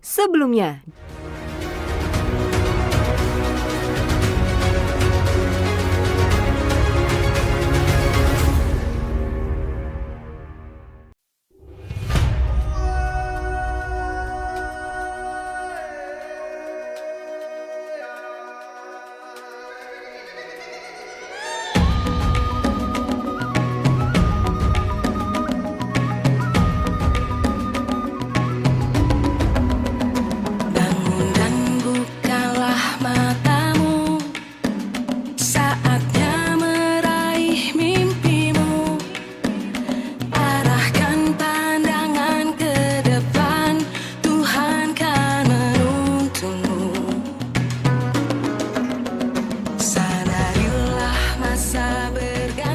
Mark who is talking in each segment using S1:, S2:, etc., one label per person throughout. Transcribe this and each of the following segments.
S1: sebelumnya.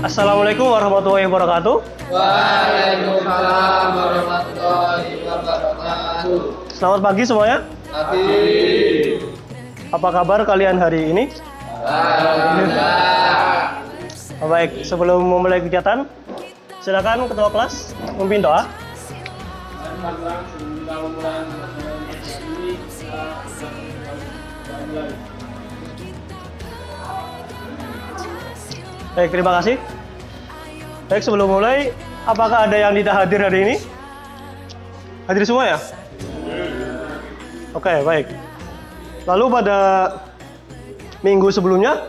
S2: Assalamualaikum warahmatullahi wabarakatuh.
S3: Waalaikumsalam warahmatullahi wabarakatuh.
S2: Selamat pagi semuanya.
S3: Pagi.
S2: Apa kabar kalian hari ini?
S3: Alhamdulillah.
S2: Baik, sebelum memulai kegiatan, silakan ketua kelas memimpin doa. Baik, terima kasih. Baik, sebelum mulai, apakah ada yang tidak hadir hari ini? Hadir semua ya? Oke, baik. Lalu pada minggu sebelumnya,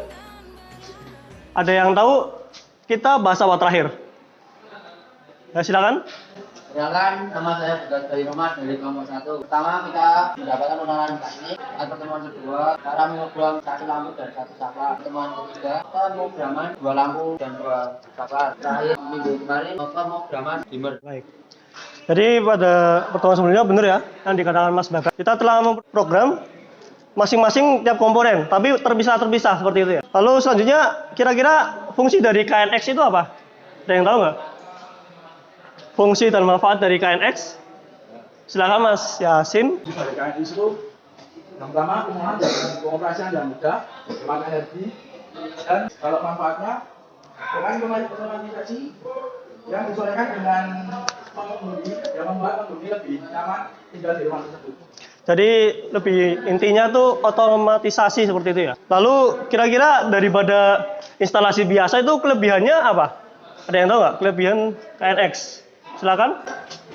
S2: ada yang tahu kita bahas apa terakhir? Ya, silakan.
S3: Perkenalkan, nama saya Budat dari Rumah dari kelompok 1. Pertama, kita mendapatkan undangan teknik. Pertemuan kedua, cara mengobrol 1 lampu dan 1 saklar. Pertemuan ketiga, pemrograman 2 lampu dan 2 saklar. Terakhir, minggu kemarin, pemrograman dimmer.
S2: Baik. Jadi pada pertemuan sebelumnya benar ya, yang dikatakan Mas Bagas. Kita telah memprogram masing-masing tiap komponen, tapi terpisah-terpisah seperti itu ya. Lalu selanjutnya, kira-kira fungsi dari KNX itu apa? Ada yang tahu nggak? Fungsi dan manfaat dari KNX? Silakan Mas Yasin.
S4: Dari KNX itu yang pertama penggunaan dan pengoperasian yang mudah, hemat energi, dan kalau manfaatnya dengan otomatisasi yang disesuaikan dengan pengemudi yang membuat pengemudi lebih nyaman tinggal di rumah tersebut.
S2: Jadi lebih intinya tuh otomatisasi seperti itu ya. Lalu kira-kira daripada instalasi biasa itu kelebihannya apa? Ada yang tahu nggak kelebihan KNX? Silakan.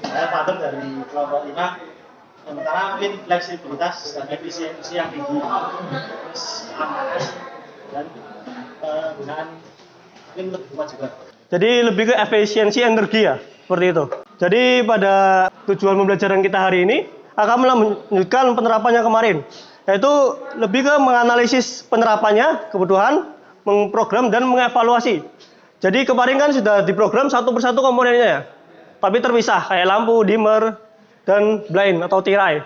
S5: Saya Fatur dari kelompok 5. Yang pertama mungkin fleksibilitas dan efisiensi yang tinggi, terus aman dan penggunaan mungkin lebih kuat juga.
S2: Jadi lebih ke efisiensi energi ya, seperti itu. Jadi pada tujuan pembelajaran kita hari ini akan melanjutkan penerapannya kemarin, yaitu lebih ke menganalisis penerapannya, kebutuhan, memprogram dan mengevaluasi. Jadi kemarin kan sudah diprogram satu persatu komponennya ya, tapi terpisah kayak lampu, dimmer, dan blind atau tirai.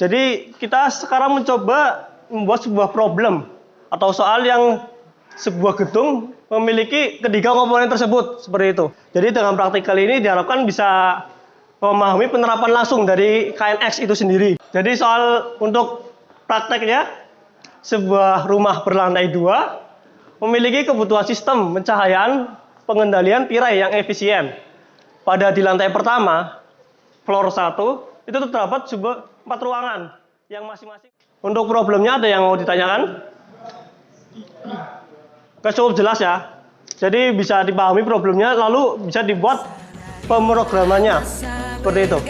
S2: Jadi kita sekarang mencoba membuat sebuah problem atau soal yang sebuah gedung memiliki ketiga komponen tersebut, seperti itu. Jadi dengan praktikal ini diharapkan bisa memahami penerapan langsung dari KNX itu sendiri. Jadi soal untuk prakteknya, sebuah rumah berlantai 2 memiliki kebutuhan sistem pencahayaan pengendalian tirai yang efisien. Pada di lantai pertama, floor 1, itu terdapat sebuah 4 ruangan yang masing-masing. Untuk problemnya ada yang mau ditanyakan? Cukup jelas ya. Jadi bisa dipahami problemnya, lalu bisa dibuat pemrogramannya. Seperti itu.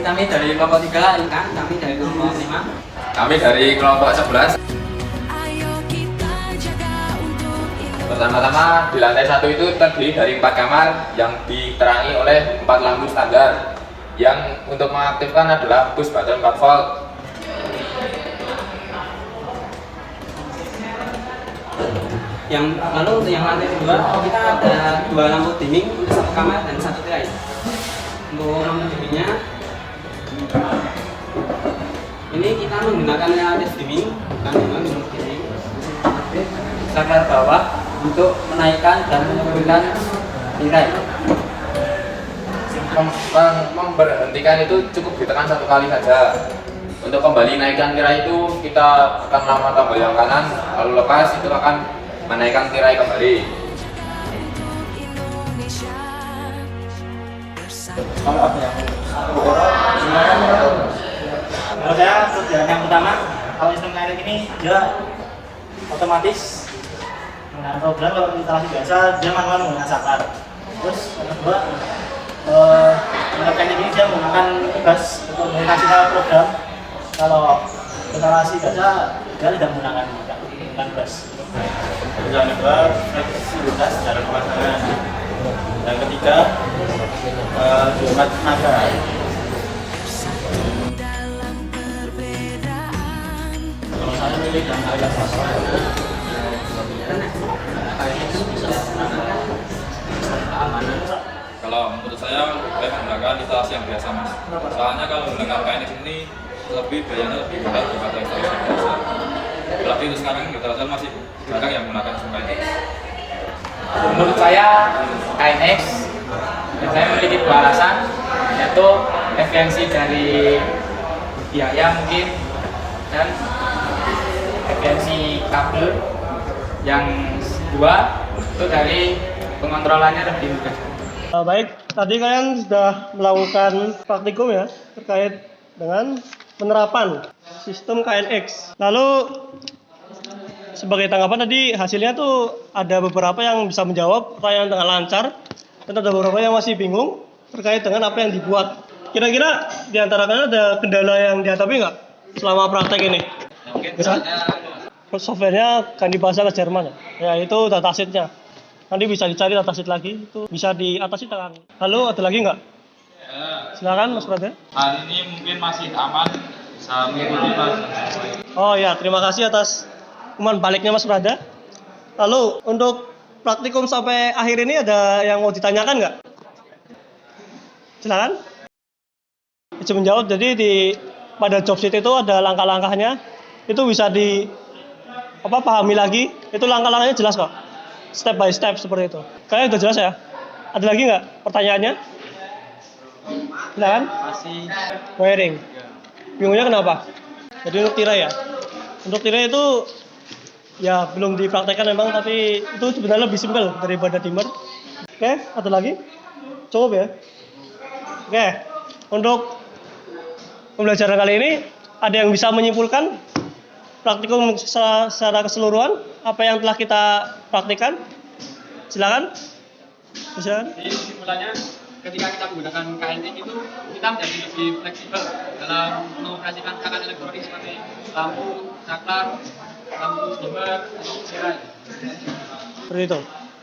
S6: Kami dari kelompok 3, Intan, kami dari kelompok 5.
S7: Kami dari kelompok 11. Pertama-tama di lantai 1 itu terdiri dari 4 kamar yang diterangi oleh 4 lampu standar. Yang untuk mengaktifkan adalah push button 4 volt.
S6: Yang lalu untuk yang lantai 2 kita ada 2 lampu dimming untuk 1 kamar dan 1 tirai. Untuk lampu dimmingnya ini ini kita menggunakan live streaming, bukan memang streaming.
S3: Saklar bawah untuk menaikkan dan menurunkan tirai.
S7: Memberhentikan itu cukup ditekan satu kali saja. Untuk kembali naikkan tirai itu kita akan lama tombol yang kanan, lalu lepas itu akan menaikkan tirai kembali.
S5: Kalau saya kerjaan yang utama, kalau sistem KNX ini dia otomatis menggunakan program. Kalau instalasi biasa dia manual menggunakan saklar. Terus yang kedua, KNX ini dia menggunakan bus untuk komunikasi sama program. Kalau instalasi biasa dia tidak menggunakan bus. Yang kedua, fleksibilitas dalam pemasangan. Yang ketiga, hemat tenaga. Kalau saya milih yang agak pasar,
S1: kalau menurut saya lebih menggunakan instalasi yang biasa mas. Soalnya kalau menggunakan KNX ini biayanya lebih murah daripada instalasi yang biasa. Apalagi untuk sekarang kita masih jarang yang menggunakan sistem KNX.
S3: Menurut saya KNX saya memiliki dua alasan, yaitu efisiensi dari biaya mungkin dan efisiensi kabel. Yang kedua itu dari pengontrolannya lebih mudah.
S2: Baik, tadi kalian sudah melakukan praktikum ya terkait dengan penerapan sistem KNX. Lalu sebagai tanggapan tadi hasilnya tuh ada beberapa yang bisa menjawab pertanyaan dengan lancar dan ada beberapa yang masih bingung terkait dengan apa yang dibuat. Kira-kira di antara kalian ada kendala yang dihadapi nggak selama praktek ini?
S1: Mungkin
S2: Softwarenya kan di bahasa ke Jerman ya, itu datasheetnya. Nanti bisa dicari datasheet lagi, itu bisa diatasi tangan. Lalu ada lagi nggak? Silakan Mas Prada.
S1: hari ini mungkin masih aman, bisa mengikuti mas.
S2: Oh ya, terima kasih atas umpan baliknya Mas Prada. Lalu untuk praktikum sampai akhir ini ada yang mau ditanyakan nggak? Silakan. Bisa menjawab. Jadi pada job sheet itu ada langkah-langkahnya. Itu bisa pahami lagi. Itu langkah-langkahnya jelas kok. Step by step seperti itu. Kayaknya udah jelas ya. Ada lagi nggak pertanyaannya? Silakan.
S3: Masih
S2: Wiring. Bingungnya kenapa? Jadi untuk tirai ya. Untuk tirai itu ya belum dipraktekkan memang, tapi itu sebenarnya lebih simpel daripada dimmer. Oke, ada lagi? Cukup ya? Oke, untuk pembelajaran kali ini ada yang bisa menyimpulkan praktikum secara keseluruhan apa yang telah kita praktikkan? Silakan. Silakan.
S8: Jadi kesimpulannya ketika kita menggunakan KNX itu kita menjadi lebih fleksibel dalam mengoperasikan perangkat elektronik seperti lampu, saklar, lampu dimmer, atau tirai.
S2: Seperti itu.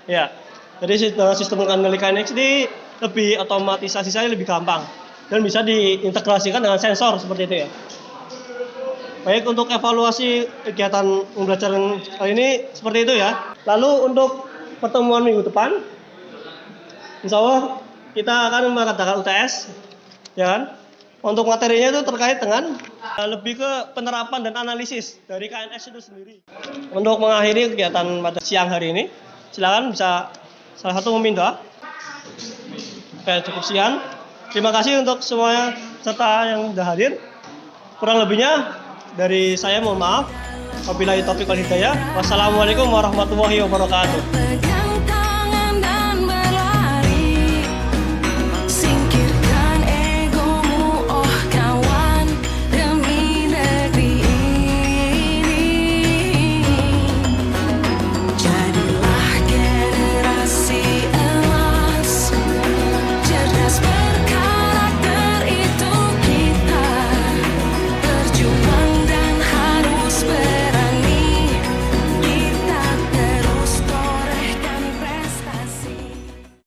S2: Ya. Jadi sistem kendali KNX ini lebih otomatisasinya lebih gampang dan bisa diintegrasikan dengan sensor seperti itu ya. Baik, untuk evaluasi kegiatan pembelajaran kali ini seperti itu ya. Lalu untuk pertemuan minggu depan, insya Allah kita akan mengadakan UTS, ya kan? Untuk materinya itu terkait dengan lebih ke penerapan dan analisis dari KNX itu sendiri. Untuk mengakhiri kegiatan pada siang hari ini, silakan bisa salah satu meminta. Oke, cukup sekian. Terima kasih untuk semuanya serta yang sudah hadir. Kurang lebihnya dari saya mohon maaf. Wabillahi taufiq wal hidayah. Wassalamualaikum warahmatullahi wabarakatuh.